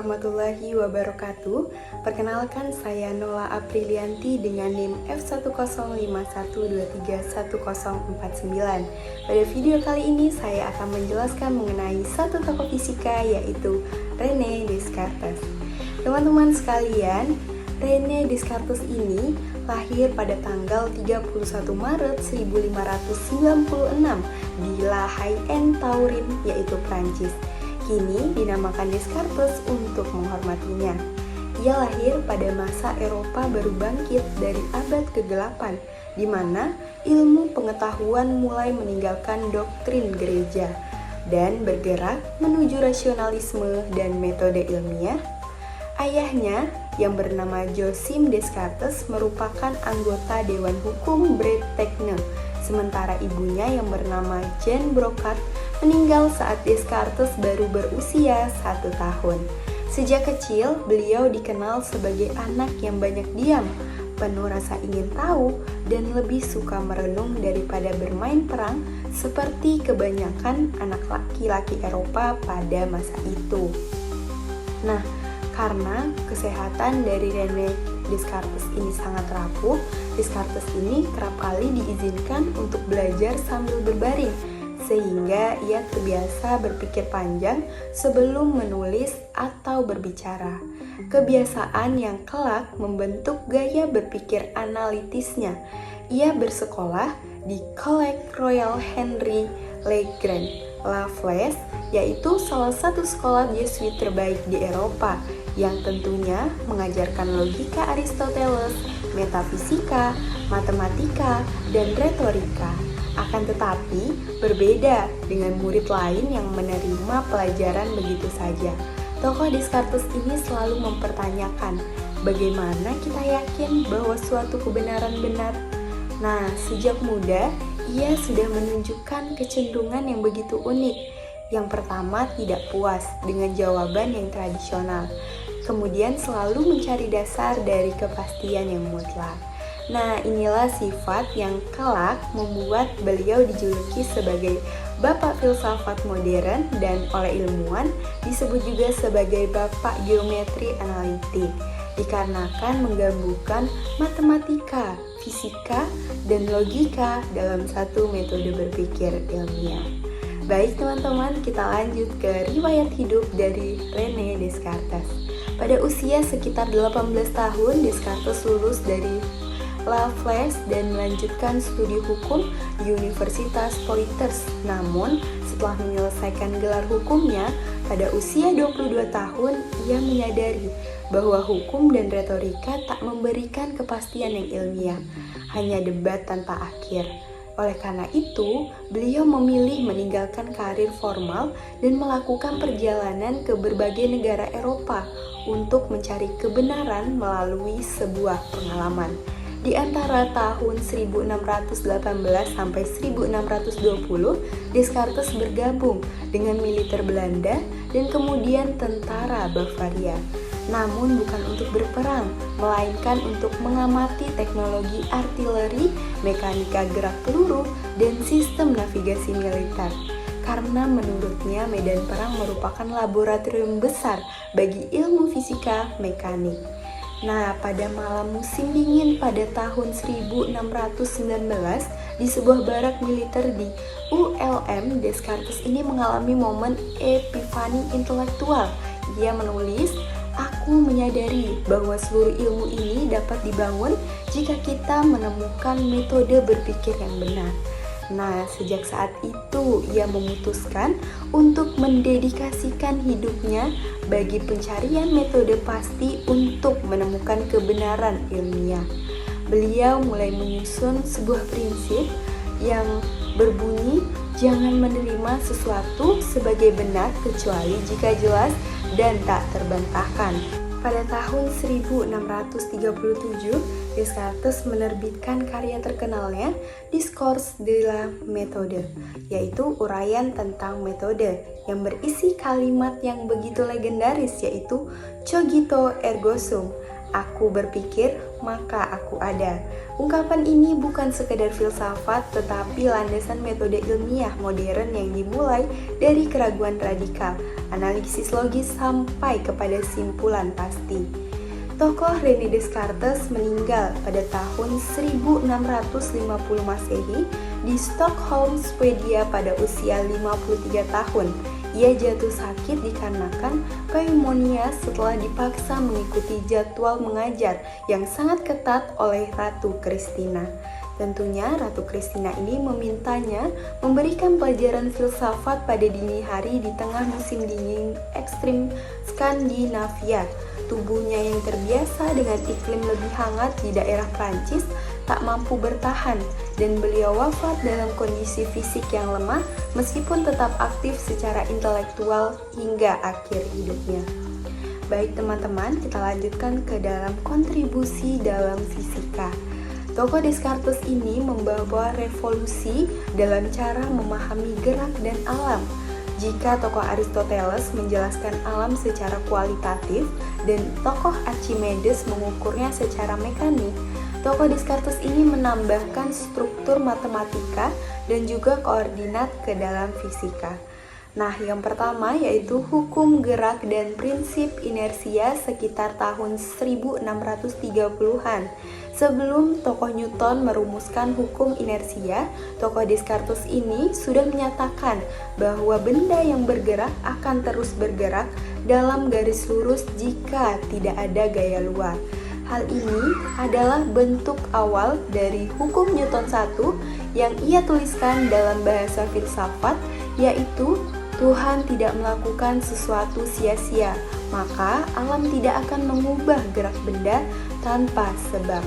warahmatullahi wabarakatuh. Perkenalkan, saya Nola Aprilianti dengan NIM F10512311049. Pada video kali ini saya akan menjelaskan mengenai satu tokoh fisika, yaitu René Descartes. Teman-teman sekalian, René Descartes ini lahir pada tanggal 31 Maret 1596 di La Haye, Taurin, yaitu Prancis. Kini dinamakan Descartes untuk menghormatinya. Ia lahir pada masa Eropa baru bangkit dari abad ke-8, di mana ilmu pengetahuan mulai meninggalkan doktrin gereja dan bergerak menuju rasionalisme dan metode ilmiah. Ayahnya yang bernama Josime Descartes merupakan anggota Dewan Hukum Bretagne, sementara ibunya yang bernama Jeanne Brocat meninggal saat Descartes baru berusia 1 tahun. Sejak kecil, beliau dikenal sebagai anak yang banyak diam, penuh rasa ingin tahu, dan lebih suka merenung daripada bermain perang seperti kebanyakan anak laki-laki Eropa pada masa itu. Nah, karena kesehatan dari René Descartes ini sangat rapuh, Descartes ini kerap kali diizinkan untuk belajar sambil berbaring, sehingga ia terbiasa berpikir panjang sebelum menulis atau berbicara. Kebiasaan yang kelak membentuk gaya berpikir analitisnya. Ia bersekolah di Collège Royal Henri le Grand Lafleche, yaitu salah satu sekolah Yesuit terbaik di Eropa, yang tentunya mengajarkan logika Aristoteles, metafisika, matematika, dan retorika. Akan tetapi, berbeda dengan murid lain yang menerima pelajaran begitu saja. Tokoh Descartes ini selalu mempertanyakan, bagaimana kita yakin bahwa suatu kebenaran benar? Nah, sejak muda, ia sudah menunjukkan kecenderungan yang begitu unik. Yang pertama, tidak puas dengan jawaban yang tradisional. Kemudian selalu mencari dasar dari kepastian yang mutlak. Nah, inilah sifat yang kelak membuat beliau dijuluki sebagai Bapak Filsafat Modern dan oleh ilmuwan disebut juga sebagai Bapak Geometri Analitik, dikarenakan menggabungkan matematika, fisika, dan logika dalam satu metode berpikir ilmiah. Baik teman-teman, kita lanjut ke riwayat hidup dari René Descartes. Pada usia sekitar 18 tahun, Descartes lulus dari Lafleche dan melanjutkan studi hukum di Universitas Poitiers. Namun, setelah menyelesaikan gelar hukumnya, pada usia 22 tahun, ia menyadari bahwa hukum dan retorika tak memberikan kepastian yang ilmiah, hanya debat tanpa akhir. Oleh karena itu, beliau memilih meninggalkan karir formal dan melakukan perjalanan ke berbagai negara Eropa untuk mencari kebenaran melalui sebuah pengalaman. Di antara tahun 1618 sampai 1620, Descartes bergabung dengan militer Belanda dan kemudian tentara Bavaria. Namun bukan untuk berperang, melainkan untuk mengamati teknologi artileri, mekanika gerak peluru, dan sistem navigasi militer. Karena menurutnya medan perang merupakan laboratorium besar bagi ilmu fisika mekanik. Nah, pada malam musim dingin pada tahun 1619 di sebuah barak militer di ULM, Descartes ini mengalami momen epifani intelektual. Ia menulis, "Aku menyadari bahwa seluruh ilmu ini dapat dibangun jika kita menemukan metode berpikir yang benar." Nah, sejak saat itu ia memutuskan untuk mendedikasikan hidupnya bagi pencarian metode pasti untuk menemukan kebenaran ilmiah. Beliau mulai menyusun sebuah prinsip yang berbunyi, jangan menerima sesuatu sebagai benar kecuali jika jelas dan tak terbantahkan. Pada tahun 1637, Descartes menerbitkan karya terkenalnya Discours de la Méthode, yaitu uraian tentang metode yang berisi kalimat yang begitu legendaris, yaitu cogito ergo sum, Aku berpikir, maka aku ada. Ungkapan ini bukan sekedar filsafat, tetapi landasan metode ilmiah modern yang dimulai dari keraguan radikal, analisis logis sampai kepada simpulan pasti. Tokoh René Descartes meninggal pada tahun 1650 Masehi di Stockholm, Swedia pada usia 53 tahun. Ia jatuh sakit dikarenakan pneumonia setelah dipaksa mengikuti jadwal mengajar yang sangat ketat oleh Ratu Christina. Tentunya Ratu Christina ini memintanya memberikan pelajaran filsafat pada dini hari di tengah musim dingin ekstrim Skandinavia. Tubuhnya yang terbiasa dengan iklim lebih hangat di daerah Prancis tak mampu bertahan dan beliau wafat dalam kondisi fisik yang lemah meskipun tetap aktif secara intelektual hingga akhir hidupnya. Baik teman-teman, kita lanjutkan ke dalam kontribusi dalam fisika. Tokoh Descartes ini membawa revolusi dalam cara memahami gerak dan alam. Jika tokoh Aristoteles menjelaskan alam secara kualitatif dan tokoh Archimedes mengukurnya secara mekanik, tokoh Descartes ini menambahkan struktur matematika dan juga koordinat ke dalam fisika. Nah, yang pertama yaitu hukum gerak dan prinsip inersia sekitar tahun 1630-an. Sebelum tokoh Newton merumuskan hukum inersia, tokoh Descartes ini sudah menyatakan bahwa benda yang bergerak akan terus bergerak dalam garis lurus jika tidak ada gaya luar. Hal ini adalah bentuk awal dari hukum Newton 1 yang ia tuliskan dalam bahasa filsafat, yaitu Tuhan tidak melakukan sesuatu sia-sia, maka alam tidak akan mengubah gerak benda tanpa sebab.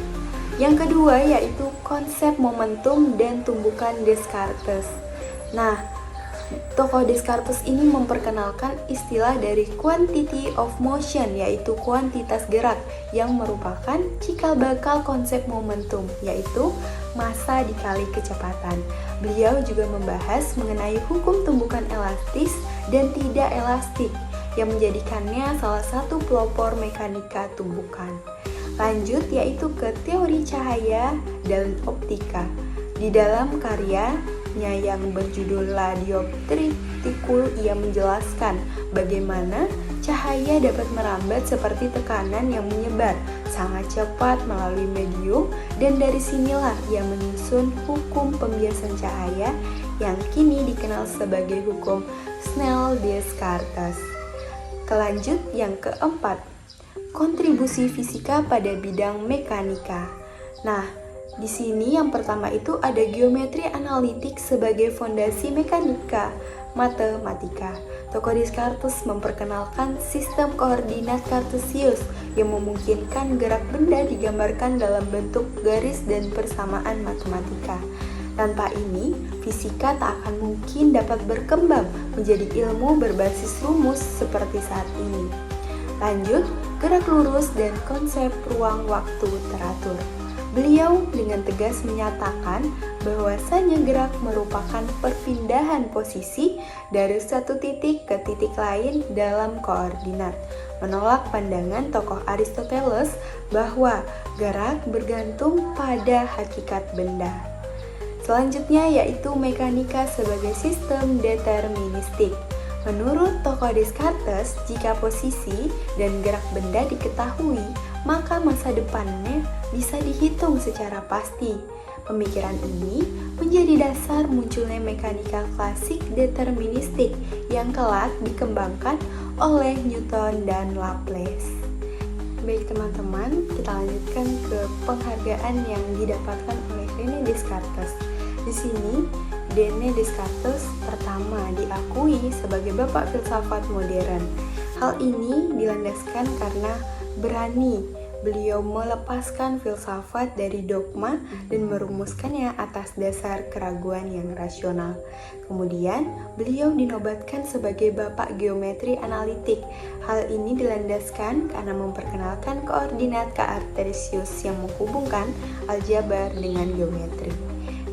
Yang kedua yaitu konsep momentum dan tumbukan Descartes. Nah, tokoh Descartes ini memperkenalkan istilah dari quantity of motion, yaitu kuantitas gerak, yang merupakan cikal bakal konsep momentum, yaitu massa dikali kecepatan. Beliau juga membahas mengenai hukum tumbukan elastis dan tidak elastik, yang menjadikannya salah satu pelopor mekanika tumbukan. Lanjut yaitu ke teori cahaya dan optika. Di dalam karyanya yang berjudul La Dioptrique, ia menjelaskan bagaimana cahaya dapat merambat seperti tekanan yang menyebar sangat cepat melalui medium, dan dari sinilah ia menyusun hukum pembiasan cahaya yang kini dikenal sebagai hukum Snell-Descartes. Kelanjut yang keempat, kontribusi fisika pada bidang mekanika. Nah, di sini yang pertama itu ada geometri analitik sebagai fondasi mekanika matematika. Tokoh Descartes memperkenalkan sistem koordinat Cartesius yang memungkinkan gerak benda digambarkan dalam bentuk garis dan persamaan matematika. Tanpa ini, fisika tak akan mungkin dapat berkembang menjadi ilmu berbasis rumus seperti saat ini. Lanjut, gerak lurus dan konsep ruang waktu teratur. Beliau dengan tegas menyatakan bahwasannya gerak merupakan perpindahan posisi dari satu titik ke titik lain dalam koordinat, menolak pandangan tokoh Aristoteles bahwa gerak bergantung pada hakikat benda. Selanjutnya yaitu mekanika sebagai sistem deterministik. Menurut tokoh Descartes, jika posisi dan gerak benda diketahui, maka masa depannya bisa dihitung secara pasti. Pemikiran ini menjadi dasar munculnya mekanika klasik deterministik yang kelak dikembangkan oleh Newton dan Laplace. Baik teman-teman, kita lanjutkan ke penghargaan yang didapatkan oleh René Descartes. Di sini, René Descartes pertama diakui sebagai bapak filsafat modern. Hal ini dilandaskan karena berani beliau melepaskan filsafat dari dogma dan merumuskannya atas dasar keraguan yang rasional. Kemudian, beliau dinobatkan sebagai bapak geometri analitik. Hal ini dilandaskan karena memperkenalkan koordinat Cartesius yang menghubungkan aljabar dengan geometri.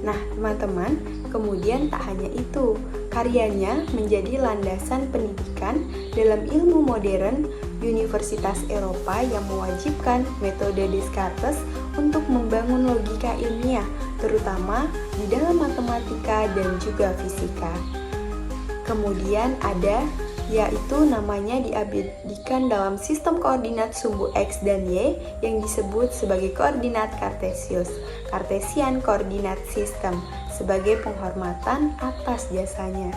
Nah, teman-teman, kemudian tak hanya itu, karyanya menjadi landasan pendidikan dalam ilmu modern universitas Eropa yang mewajibkan metode Descartes untuk membangun logika ilmiah, terutama di dalam matematika dan juga fisika. Kemudian ada yaitu namanya diabadikan dalam sistem koordinat sumbu X dan Y yang disebut sebagai koordinat Cartesius, Cartesian Coordinate System, sebagai penghormatan atas jasanya.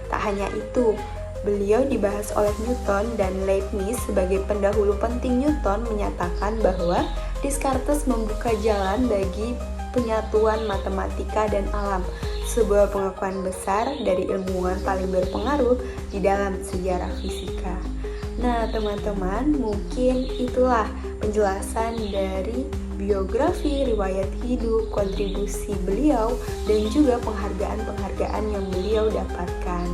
Tak hanya itu, beliau dibahas oleh Newton dan Leibniz sebagai pendahulu penting. Newton menyatakan bahwa Descartes membuka jalan bagi penyatuan matematika dan alam, sebuah pengakuan besar dari ilmuwan paling berpengaruh di dalam sejarah fisika. Nah, teman-teman, mungkin itulah penjelasan dari biografi, riwayat hidup, kontribusi beliau, dan juga penghargaan-penghargaan yang beliau dapatkan.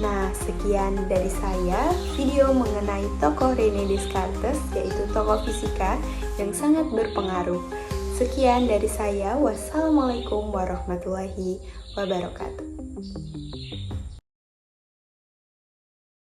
Nah, sekian dari saya video mengenai tokoh René Descartes, yaitu tokoh fisika yang sangat berpengaruh. Sekian dari saya, wassalamualaikum warahmatullahi wabarakatuh.